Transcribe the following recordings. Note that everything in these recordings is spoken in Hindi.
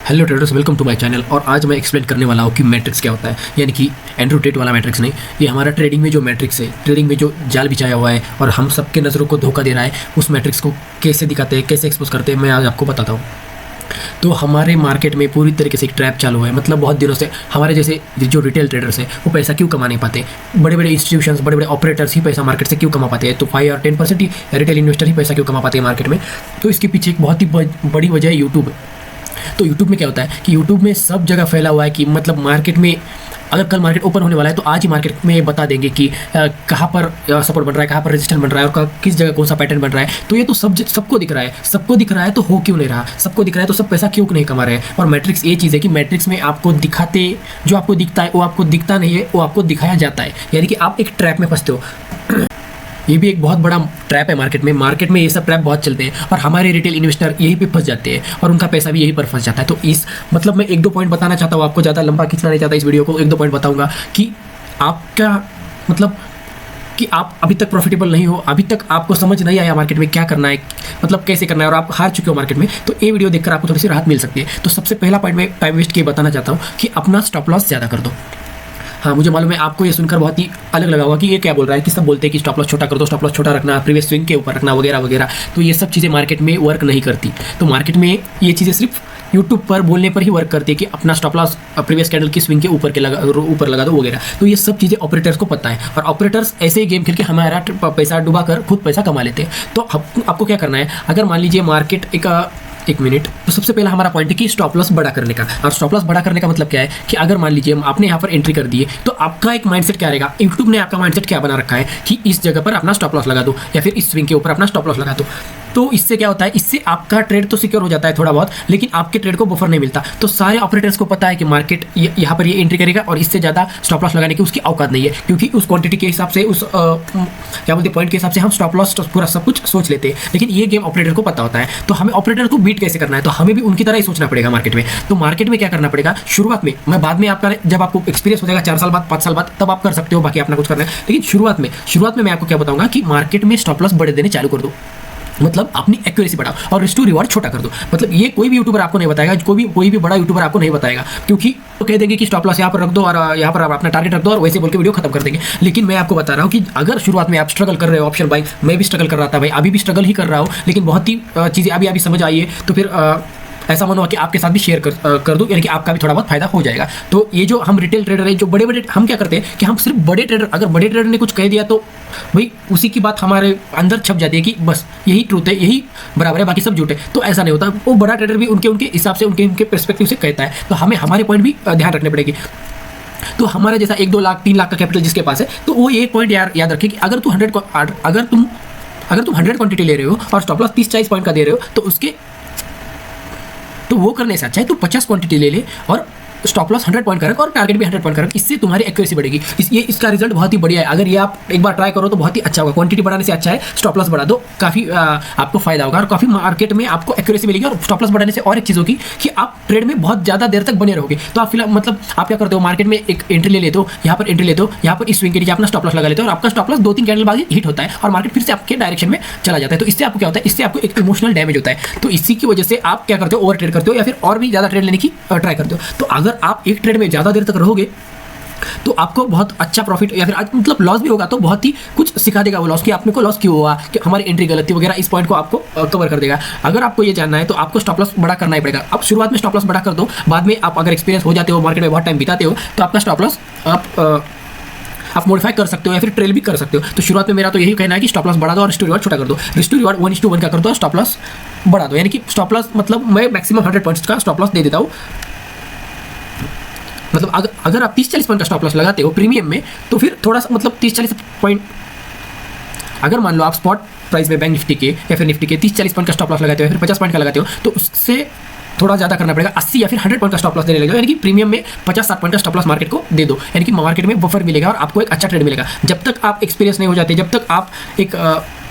Hello traders, welcome to my channel. और आज मैं एक्सप्लेन करने वाला हूँ कि मैट्रिक्स क्या होता है, यानी कि एंड्रू टेट वाला मैट्रिक्स नहीं। ये हमारा ट्रेडिंग में जो मैट्रिक्स है, ट्रेडिंग में जो जाल बिछाया हुआ है और हम सबके नज़रों को धोखा दे रहा है, उस मैट्रिक्स को कैसे दिखाते हैं, कैसे एक्सपोज करते हैं, मैं आज आपको बताता हूँ। तो हमारे मार्केट में पूरी तरीके से एक ट्रैप चालू है। मतलब बहुत दिनों से हमारे जैसे जो रिटेल ट्रेडर्स हैं वो पैसा क्यों कमा नहीं पाते, बड़े बड़े इंस्टीट्यूशंस, बड़े बड़े ऑपरेटर्स ही पैसा मार्केट से क्यों कमा पाते हैं। तो 5 और 10% ही रिटेल इन्वेस्टर ही पैसा क्यों कमा पाते हैं मार्केट में। तो इसके पीछे एक बहुत ही बड़ी वजह है यूट्यूब। तो यूट्यूब में क्या होता है कि यूट्यूब में सब जगह फैला हुआ है कि मतलब मार्केट में अगर कल मार्केट ओपन होने वाला है तो आज ही मार्केट में बता देंगे कि कहाँ पर सपोर्ट बन रहा है, कहाँ पर रेजिस्टेंस बन रहा है और किस जगह कौन सा पैटर्न बन रहा है। तो ये तो सबको दिख रहा है, सबको दिख रहा है, तो हो क्यों नहीं रहा, सबको दिख रहा है तो सब पैसा क्यों नहीं कमा रहे हैं। और मैट्रिक्स ये चीज़ है कि मैट्रिक्स में आपको दिखाते, जो आपको दिखता है वो आपको दिखता नहीं है, वो आपको दिखाया जाता है। यानी कि आप एक ट्रैप में फंसते हो। ये भी एक बहुत बड़ा ट्रैप है मार्केट में ये सब ट्रैप बहुत चलते हैं और हमारे रिटेल इन्वेस्टर यहीं पे फंस जाते हैं और उनका पैसा भी यहीं पर फंस जाता है। तो इस मतलब मैं 1-2 पॉइंट बताना चाहता हूँ आपको, ज़्यादा लंबा खींचना नहीं चाहता इस वीडियो को। 1-2 पॉइंट बताऊंगा कि आपका मतलब कि आप अभी तक प्रॉफिटेबल नहीं हो, अभी तक आपको समझ नहीं आया मार्केट में क्या करना है, मतलब कैसे करना है, और आप हार चुके हो मार्केट में, तो ये वीडियो देखकर आपको थोड़ी सी राहत मिल सकती है। तो सबसे पहला पॉइंट मैं टाइम वेस्ट किए बताना चाहता हूँ कि अपना स्टॉप लॉस ज़्यादा कर दो। हाँ, मुझे मालूम है आपको ये सुनकर बहुत ही अलग लगा होगा कि ये क्या बोल रहा है, कि सब बोलते हैं कि स्टॉप लॉस छोटा कर दो, स्टॉप लॉस छोटा रखना, प्रीवियस स्विंग के ऊपर रखना वगैरह वगैरह। तो ये सब चीज़ें मार्केट में वर्क नहीं करती। तो मार्केट में ये चीज़ें सिर्फ यूट्यूब पर बोलने पर ही वर्क करती है कि अपना स्टॉप लॉस प्रीवियस कैंडल की स्विंग के ऊपर लगा दो वगैरह। तो ये सब चीज़ें ऑपरेटर्स को पता है और ऑपरेटर्स ऐसे ही गेम खेल के हमारा पैसा डुबा कर खुद पैसा कमा लेते हैं। तो आपको क्या करना है, अगर मान लीजिए मार्केट एक मिनट, तो सबसे पहला हमारा पॉइंट है कि स्टॉप लॉस बड़ा करने का। और स्टॉप लॉस बड़ा करने का मतलब क्या है कि अगर मान लीजिए आपने यहाँ पर एंट्री कर दी है तो आपका एक माइंडसेट क्या रहेगा, यूट्यूब ने आपका माइंडसेट क्या बना रखा है कि इस जगह पर अपना स्टॉप लॉस लगा दो या फिर इस स्विंग के ऊपर अपना स्टॉप लॉस लगा दो। तो इससे क्या होता है, इससे आपका ट्रेड तो सिक्योर हो जाता है थोड़ा बहुत, लेकिन आपके ट्रेड को बफर नहीं मिलता। तो सारे ऑपरेटर्स को पता है कि मार्केट यहाँ पर ये एंट्री करेगा और इससे ज़्यादा स्टॉप लॉस लगाने की उसकी औकात नहीं है, क्योंकि उस क्वांटिटी के हिसाब से, उस क्या बोलते पॉइंट के हिसाब से हम स्टॉप लॉस पूरा सब कुछ सोच लेते हैं। लेकिन ये गेम ऑपरेटर को पता होता है। तो हमें ऑपरेटर को बीट कैसे करना है, तो हमें भी उनकी तरह ही सोचना पड़ेगा मार्केट में। तो मार्केट में क्या करना पड़ेगा, शुरुआत में, मैं बाद में आपका जब आपको एक्सपीरियंस हो जाएगा 4 साल बाद, 5 साल बाद, तब आप कर सकते हो, बाकी अपना कुछ करना है। लेकिन शुरुआत में मैं आपको क्या बताऊंगा कि मार्केट में स्टॉप लॉस बड़े देने चालू कर दो, मतलब अपनी एक्यूरेसी बढ़ाओ और रिस्क टू रिवॉर्ड छोटा कर दो। मतलब ये कोई भी यूट्यूबर आपको नहीं बताएगा, कोई भी बड़ा यूट्यूबर आपको नहीं बताएगा, क्योंकि वो कह देंगे कि स्टॉप लॉस यहाँ पर रख दो और यहाँ पर आप अपना टारगेट रख दो और वैसे बोल के वीडियो खत्म कर देंगे। लेकिन मैं आपको बता रहा हूँ कि अगर शुरुआत में आप स्ट्रगल कर रहे हो ऑप्शन बाइंग, मैं भी स्ट्रगल कर रहा था भाई, अभी भी स्ट्रगल ही कर रहा हूँ, लेकिन बहुत ही चीज़ें अभी समझ आई है, तो फिर ऐसा मन हुआ कि आपके साथ भी शेयर कर दूं, यानी कि आपका भी थोड़ा बहुत फायदा हो जाएगा। तो ये जो हम रिटेल ट्रेडर है, जो बड़े हम क्या करते हैं कि हम सिर्फ बड़े ट्रेडर, अगर बड़े ट्रेडर ने कुछ कह दिया तो भाई उसी की बात हमारे अंदर छप जाती है कि बस यही ट्रूथ है, यही बराबर है, बाकी सब झूठ है। तो ऐसा नहीं होता, वो बड़ा ट्रेडर भी उनके हिसाब से, उनके पर्सपेक्टिव से कहता है। तो हमें हमारे पॉइंट भी ध्यान रखने पड़ेगी। तो हमारा जैसा 1-2 लाख 3 लाख का कैपिटल जिसके पास है, तो वो एक पॉइंट याद रखे कि अगर तुम 100 क्वांटिटी ले रहे हो और स्टॉप लॉस 30-40 पॉइंट का दे रहे हो, तो वो करने से अच्छा है तो 50 क्वांटिटी ले ले और स्टॉप लॉस 100 पॉइंट का रख और टारगेट भी 100 पॉइंट का रख। इससे तुम्हारी एक्यूरेसी बढ़ेगी। इसका रिजल्ट बहुत ही बढ़िया है। अगर ये आप एक बार ट्राई करो तो बहुत ही अच्छा होगा। क्वांटिटी बढ़ाने से अच्छा है स्टॉप लॉस बढ़ा दो, काफ़ी आपको फायदा होगा और काफ़ी मार्केट में आपको एक्यूरेसी मिलेगी। और स्टॉप लॉस बढ़ाने से और एक चीज़ होगी कि आप ट्रेड में बहुत ज़्यादा देर तक बने रहोगे। तो आप फिलहाल मतलब आप क्या करते हो, मार्केट में एक एंट्री ले लेते हो, यहाँ पर एंट्री लेते हो, यहाँ पर इस स्विंग के नीचे अपना स्टॉप लॉस लगा लेते हो और आपका स्टॉप लॉस 2-3 कैंडल बाद हिट होता है और मार्केट फिर से आपके डायरेक्शन में चला जाता है। तो इससे आपको क्या होता है, इससे आपको एक इमोशनल डैमेज होता है। तो इसी की वजह से आप क्या करते हो, ओवर ट्रेड करते हो या फिर और भी ज़्यादा ट्रेड लेने की ट्राई करते हो। तो अगर आप एक ट्रेड में ज़्यादा देर तक रहोगे तो आपको बहुत अच्छा प्रॉफिट या फिर मतलब लॉस भी होगा तो बहुत ही कुछ सिखा देगा वो लॉस, कि आपने को लॉस क्यों हुआ, कि हमारी एंट्री गलत थी वगैरह। इस पॉइंट को आपको कवर कर देगा। अगर आपको ये जानना है तो आपको स्टॉप लॉस बड़ा करना ही पड़ेगा। अब शुरुआत में स्टॉप लॉस बड़ा कर दो, बाद में आप अगर एक्सपीरियंस हो जाते हो, मार्केट में बहुत टाइम बिताते हो, तो आपका स्टॉप लॉस आप मॉडिफाई कर सकते हो या फिर ट्रेल भी कर सकते हो। तो शुरुआत में मेरा तो यही कहना है कि स्टॉप लॉस बढ़ा दो और रिस्क टू रिवॉर्ड छोटा कर दो। रिस्क टू रिवॉर्ड 1:1 का कर दो और स्टॉप लॉस बढ़ा दो। यानी कि स्टॉप लॉस मतलब मैं मैक्सिमम 100 पॉइंट्स का स्टॉप लॉस दे देता हूँ। मतलब अगर आप 30-40 पॉइंट का स्टॉप लॉस लगाते हो प्रीमियम में, तो फिर थोड़ा सा मतलब 30-40 पॉइंट, अगर मान लो आप स्पॉट प्राइस में बैंक निफ्टी के या फिर निफ्टी के 30-40 पॉइंट का स्टॉप लॉस लगाते हो या फिर 50 पॉइंट का लगाते हो, तो उससे थोड़ा ज़्यादा करना पड़ेगा। 80 या फिर 100 पॉइंट का स्टॉप लॉस देने लगेगा। यानी कि प्रीमियम में 50-60 पॉइंट का स्टॉप लॉस मार्केट को दे दो। यानी कि मार्केट में बफर मिलेगा और आपको एक अच्छा ट्रेड मिलेगा। जब तक आप एक्सपीरियंस नहीं हो जाते, जब तक आप एक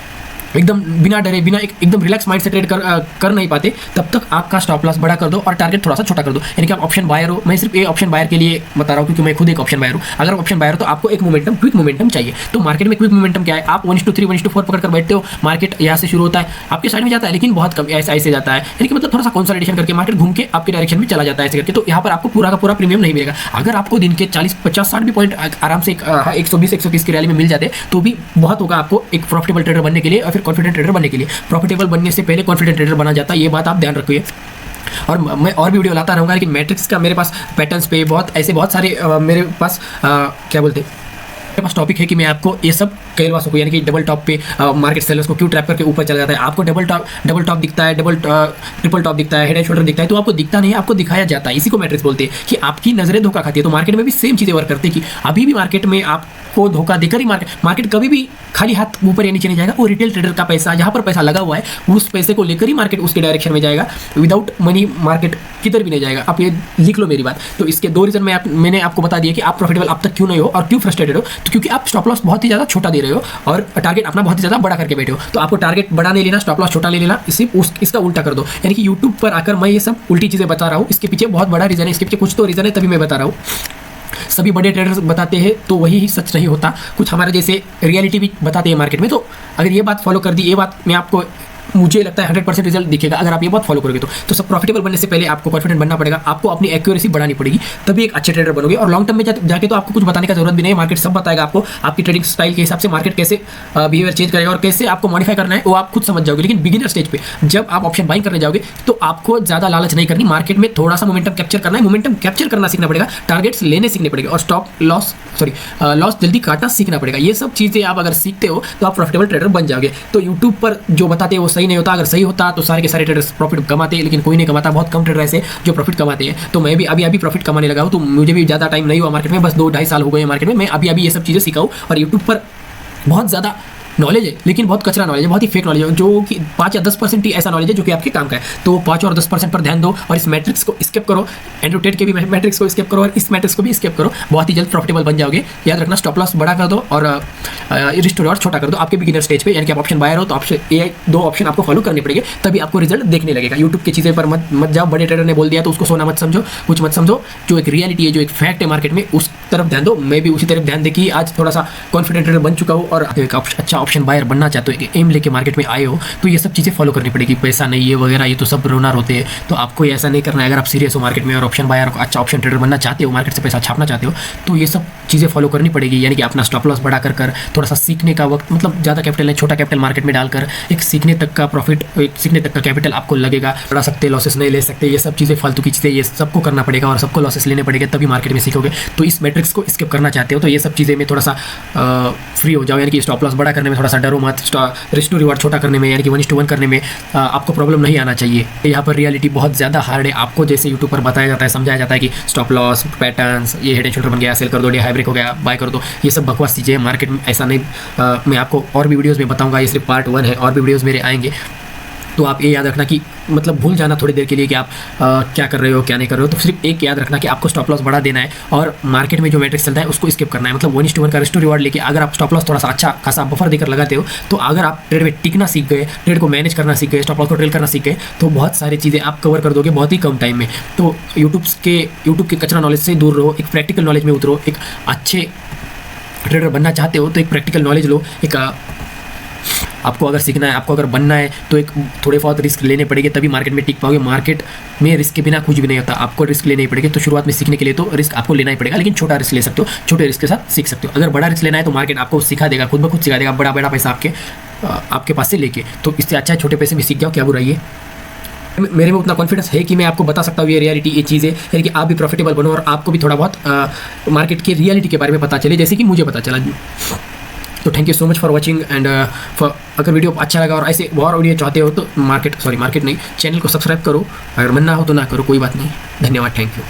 एकदम बिना डरे, बिना एकदम रिलैक्स माइंड से ट्रेड कर नहीं पाते, तब तक आपका स्टॉप लॉस बड़ा कर दो और टारगेट थोड़ा सा छोटा कर दो। यानी कि आप ऑप्शन बायर हो, मैं सिर्फ ये ऑप्शन बायर के लिए बता रहा हूँ क्योंकि मैं खुद एक ऑप्शन बायर हूँ। अगर ऑप्शन बायर हो तो आपको एक मोमेंटम, क्विक मोमेंटम चाहिए। तो मार्केट में क्विक मोमेंटम क्या है, आप 1:3 1:4 पकड़ कर बैठते हो, मार्केट यहाँ से शुरू होता है, आपके साइड में जाता है लेकिन बहुत कम ऐसे जाता है, यानी कि मतलब थोड़ा सा कंसोलिडेशन करके मार्केट घूम के आपके डायरेक्शन में चला जाता है ऐसे करके। तो यहाँ पर आपको पूरा का पूरा प्रीमियम नहीं मिलेगा। अगर आपको दिन के 40 50 60 भी पॉइंट आराम से 120 130 की रैली में मिल जाते तो भी बहुत होगा आपको एक प्रॉफिटेबल ट्रेडर बनने के लिए और फिर कॉन्फिडेंट ट्रेडर बनने के लिए। प्रॉफिटेबल बनने से पहले कॉन्फिडेंट ट्रेडर बना जाता है, ये बात आप ध्यान रखिए। और मैं और भी वीडियो लाता रहूँगा, लेकिन मैट्रिक्स का मेरे पास पैटर्न्स पे बहुत सारे मेरे पास क्या बोलते हैं, मेरे पास टॉपिक है कि मैं आपको ये सब कहलवा सकूँ। यानी कि डबल टॉप पे मार्केट सेलर्स को क्यों ट्रैप करके ऊपर चला जाता है। आपको डबल टॉप दिखता है, ट्रिपल टॉप दिखता है, हेड एंड शोल्डर दिखता है, तो आपको दिखता नहीं है, आपको दिखाया जाता है। इसी को मैट्रिक्स बोलते हैं कि आपकी नजरें धोखा खाती है। तो मार्केट में भी सेम चीज़ें वर्क करती है कि अभी भी मार्केट में आपको धोखा देकर ही मार्केट कभी भी खाली हाथ ऊपर या नीचे नहीं जाएगा। वो रिटेल ट्रेडर का पैसा, जहाँ पर पैसा लगा हुआ है, उस पैसे को लेकर ही मार्केट उसके डायरेक्शन में जाएगा। विदाउट मनी मार्केट किधर भी नहीं जाएगा। आप ये लिख लो मेरी बात। तो इसके 2 रीजन मैंने आपको बता दिया कि आप प्रॉफिटेबल अब तक क्यों नहीं हो और क्यों फ्रस्ट्रेटेड हो। तो क्योंकि आप स्टॉप लॉस बहुत ही ज़्यादा छोटा दे रहे हो और टारगेट अपना बहुत ही ज़्यादा बड़ा करके बैठे हो। तो आपको टारगेट बड़ा नहीं लेना, स्टॉप लॉस छोटा ले लेना, इसका उल्टा कर दो। यानी कि यूट्यूब पर आकर मैं ये सब उल्टी चीज़ें बता रहा हूँ, इसके पीछे बहुत बड़ा रीज़न है, इसके पीछे कुछ तो रीज़न है, तभी मैं बता रहा हूँ। सभी बड़े ट्रेडर्स बताते हैं तो वही ही सच नहीं होता, कुछ हमारे जैसे रियलिटी भी बताते हैं मार्केट में। तो अगर ये बात फॉलो कर दी, ये बात मैं आपको, मुझे लगता है 100% रिजल्ट दिखेगा अगर आप ये बात फॉलो करोगे। तो सब प्रॉफिटेबल बनने से पहले आपको कॉन्फिडेंट बनना पड़ेगा, आपको अपनी एक्यूरेसी बढ़ानी पड़ेगी, तभी एक अच्छे ट्रेडर बनोगे। और लॉन्ग टर्म में जाके तो आपको कुछ बताने का जरूरत भी नहीं है, मार्केट सब बताएगा आपको। आपकी ट्रेडिंग स्टाइल के हिसाब से मार्केट कैसे बिहेवियर चेंज करेगा और कैसे आपको मॉडिफाई करना है वो आप खुद समझ जाओगे। लेकिन बिगिनर स्टेज पे जब आप ऑप्शन बाइंग करने जाओगे तो आपको ज़्यादा लालच नहीं करनी, मार्केट में थोड़ा सा मोमेंटम कैप्चर करना है, मोमेंटम कैप्चर करना सीखना पड़ेगा, टारगेट्स लेने सीखने पड़ेगा और लॉस जल्दी काटना सीखना पड़ेगा। ये सब चीज़ें आप अगर सीखते हो तो आप प्रॉफिटेबल ट्रेडर बन जाओगे। तो यूट्यूब पर जो बताते हैं वो सही नहीं होता, अगर सही होता तो सारे के सारे ट्रेडर्स प्रॉफिट कमाते हैं, लेकिन कोई नहीं कमाता। बहुत कम ट्रेडर ऐसे जो प्रॉफिट कमाते हैं। तो मैं भी अभी प्रॉफिट कमाने लगा हूँ, तो मुझे भी ज़्यादा टाइम नहीं हुआ मार्केट में, बस 2-2.5 साल हो गए मार्केट में। मैं अभी ये सब चीज़ें सीखा हूँ और यूट्यूब पर बहुत ज़्यादा नॉलेज है, लेकिन बहुत कचरा नॉलेज है, बहुत ही फेक नॉलेज है, जो कि 5 या 10% ही ऐसा नॉलेज है जो कि आपके काम का है। तो 5 और 10% पर ध्यान दो और इस मैट्रिक्स को स्किप करो, एंड्रू टेट के भी मैट्रिक्स को स्किप करो और इस मैट्रिक्स को भी स्किप करो। बहुत ही जल्द प्रॉफिटेबल बन जाओगे। याद रखना, स्टॉप लॉस बड़ा कर दो और रिस्क टू रिवॉर्ड छोटा कर दो आपके बिगिनर स्टेज पे। यानी कि आप ऑप्शन बायर हो तो ऑप्शन ये 2 ऑप्शन आपको फॉलो करने पड़ेंगे, तभी आपको रिजल्ट देखने लगेगा। यूट्यूब की चीज़ें पर मत जाओ, बड़े ट्रेडर ने बोल दिया तो उसको सोना मत समझो, कुछ मत समझो। जो एक रियलिटी है, जो एक फैक्ट है मार्केट में, उस तरफ ध्यान दो। मैं भी उसी तरफ ध्यान दे कि आज थोड़ा सा कॉन्फिडेंट ट्रेडर बन चुका हूँ और एक अच्छा ऑप्शन बायर बनना चाहते हो, एक एम लेके मार्केट में आए हो, तो ये सब चीज़ें फॉलो करनी पड़ेगी। पैसा नहीं है वगैरह, ये तो सब रोना रोते हैं, तो आपको ऐसा नहीं करना है। अगर आप सीरियस हो मार्केट में और ऑप्शन बायर अच्छा ऑप्शन ट्रेडर बनना चाहते हो, मार्केट से पैसा छापना चाहते हो, तो ये सब चीज़ें फॉलो करनी पड़ेगी। यानी कि अपना स्टॉप लॉस बढ़ा कर थोड़ा सा सीखने का वक्त, मतलब ज़्यादा कैपिटल नहीं, छोटा कैपिटल मार्केट में डालकर एक सीखने तक का प्रॉफिट, एक सीखने तक का कैपिटल आपको लगेगा। बढ़ा सकते, लॉसेस नहीं ले सकते, ये सब चीज़ें फालतू की चीज़ें, ये सबको करना पड़ेगा और सबको लॉसेस लेने पड़ेगा, तभी मार्केट में सीखोगे। तो इस मैट्रिक्स को स्किप करना चाहते हो तो ये सब चीज़ें में थोड़ा सा फ्री हो जाओ। यानी कि स्टॉप लॉस बड़ा करने में थोड़ा सा डरो मत, रिस्क टू रिवॉर्ड छोटा करने में, यानी कि 1:1 करने में आपको प्रॉब्लम नहीं आना चाहिए। यहाँ पर रियलिटी बहुत ज़्यादा हार्ड है। आपको जैसे यूट्यूब पर बताया जाता है, समझाया जाता है कि स्टॉप लॉस, पैटर्न्स, ये हेड एंड शोल्डर बन गया, सेल कर दो, डे हाई ब्रेक हो गया, बाय कर दो, ये सब बकवास चीज़ें हैं। मार्केट में ऐसा नहीं, मैं आपको और भी वीडियोज़ में बताऊँगा, ये सिर्फ पार्ट 1 है, और भी वीडियोज़ मेरे आएंगे। तो आप ये याद रखना कि मतलब भूल जाना थोड़ी देर के लिए कि आप क्या कर रहे हो, क्या नहीं कर रहे हो। तो सिर्फ एक याद रखना कि आपको स्टॉप लॉस बढ़ा देना है और मार्केट में जो मैट्रिक्स चलता है उसको स्किप करना है। मतलब 1:1 का रिस्क टू रिवॉर्ड लेके अगर आप स्टॉप लॉस थोड़ा सा अच्छा खासा बफर देकर लगाते हो, तो अगर आप ट्रेड में टिकना सीख गए, ट्रेड को मैनेज करना सीख गए, स्टॉप लॉस को ट्रेल करना सीख गए, तो बहुत सारी चीज़ें आप कवर कर दोगे बहुत ही कम टाइम में। तो यूट्यूब के कचरा नॉलेज से दूर रहो, एक प्रैक्टिकल नॉलेज में उतरो। एक अच्छे ट्रेडर बनना चाहते हो तो एक प्रैक्टिकल नॉलेज लो। एक आपको अगर सीखना है, आपको अगर बनना है, तो एक थोड़े बहुत रिस्क लेने पड़ेंगे, तभी मार्केट में टिक पाओगे। मार्केट में रिस्क के बिना कुछ भी नहीं होता, आपको रिस्क लेने ही पड़ेगे। तो शुरुआत में सीखने के लिए तो रिस्क आपको लेना ही पड़ेगा, लेकिन छोटा रिस्क ले सकते हो, छोटे रिस्क के साथ सीख सकते हो। अगर बड़ा रिस्क लेना है तो मार्केट आपको सिखा देगा, खुद ब खुद सिखा देगा, बड़ा पैसा आपके पास से लेके। तो इससे अच्छा है छोटे पैसे में सीख जाओ, क्या बुराई है। मेरे में उतना कॉन्फिडेंस है कि मैं आपको बता सकता हूँ ये रियलिटी, ये चीज़ें, यानी कि आप भी प्रॉफिटेबल बनो और आपको भी थोड़ा बहुत मार्केट की रियलिटी के बारे में पता चले, जैसे कि मुझे पता चला। तो thank you so much for watching and अगर वीडियो अच्छा लगा और ऐसे और वीडियो चाहते हो तो मार्केट नहीं, चैनल को सब्सक्राइब करो। अगर मन ना हो तो ना करो, कोई बात नहीं। धन्यवाद, थैंक यू।